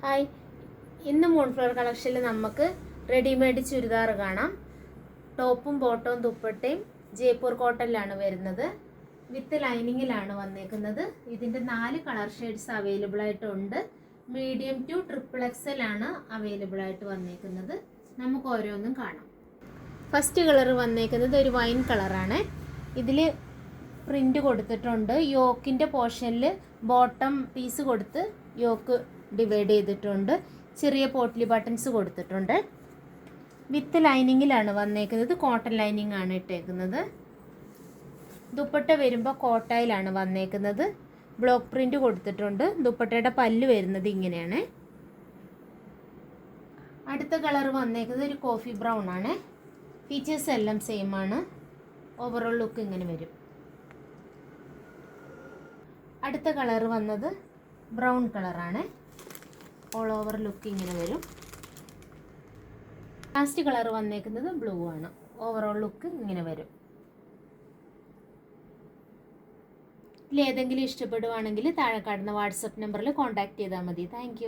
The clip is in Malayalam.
ഹായ്, ഇന്ന് മൂൺഫ്ലവർ കളക്ഷനിൽ നമുക്ക് റെഡിമെയ്ഡ് ചുരിദാർ കാണാം. ടോപ്പും ബോട്ടവും ദുപ്പട്ടയും ജയ്പൂർ കോട്ടണിലാണ് വരുന്നത്. വിത്ത് ലൈനിങ്ങിലാണ് വന്നേക്കുന്നത്. ഇതിൻ്റെ 4 കളർ ഷെയ്ഡ്സ് അവൈലബിൾ ആയിട്ടുണ്ട്. മീഡിയം ടു XXL ആണ് അവൈലബിൾ ആയിട്ട് വന്നേക്കുന്നത്. നമുക്ക് ഓരോന്നും കാണാം. ഫസ്റ്റ് കളർ വന്നേക്കുന്നത് ഒരു വൈൻ കളറാണ്. ഇതിൽ പ്രിൻ്റ് കൊടുത്തിട്ടുണ്ട്. യോക്കിൻ്റെ പോർഷനിൽ ബോട്ടം പീസ് കൊടുത്ത് യോക്ക് ഡിവൈഡ് ചെയ്തിട്ടുണ്ട്. ചെറിയ പോട്ട്ലി ബട്ടൺസ് കൊടുത്തിട്ടുണ്ട്. വിത്ത് ലൈനിങ്ങിലാണ് വന്നേക്കുന്നത്. കോട്ടൺ ലൈനിങ് ആണ് ഇട്ടേക്കുന്നത്. ദുപ്പട്ട വരുമ്പോൾ കോട്ടായിലാണ് വന്നേക്കുന്നത്. ബ്ലോക്ക് പ്രിൻ്റ് കൊടുത്തിട്ടുണ്ട്. ദുപ്പട്ടയുടെ പല്ല് വരുന്നത് ഇങ്ങനെയാണ്. അടുത്ത കളർ വന്നേക്കുന്നത് ഒരു കോഫി ബ്രൗൺ ആണ്. ഫീച്ചേഴ്സ് എല്ലാം സെയിം ആണ്. ഓവറോൾ ലുക്ക് ഇങ്ങനെ വരും. അടുത്ത കളർ വന്നത് ബ്രൗൺ കളറാണ്. ഓൾ ഓവർ ലുക്ക് ഇങ്ങനെ വരും. ലാസ്റ്റ് കളർ വന്നേക്കുന്നത് ബ്ലൂ ആണ്. ഓവറോൾ ലുക്ക് ഇങ്ങനെ വരും. ഇതിലേതെങ്കിലും ഇഷ്ടപ്പെടുവാണെങ്കിൽ താഴെ കാണുന്ന വാട്സപ്പ് നമ്പറിൽ കോൺടാക്ട് ചെയ്താൽ മതി. താങ്ക്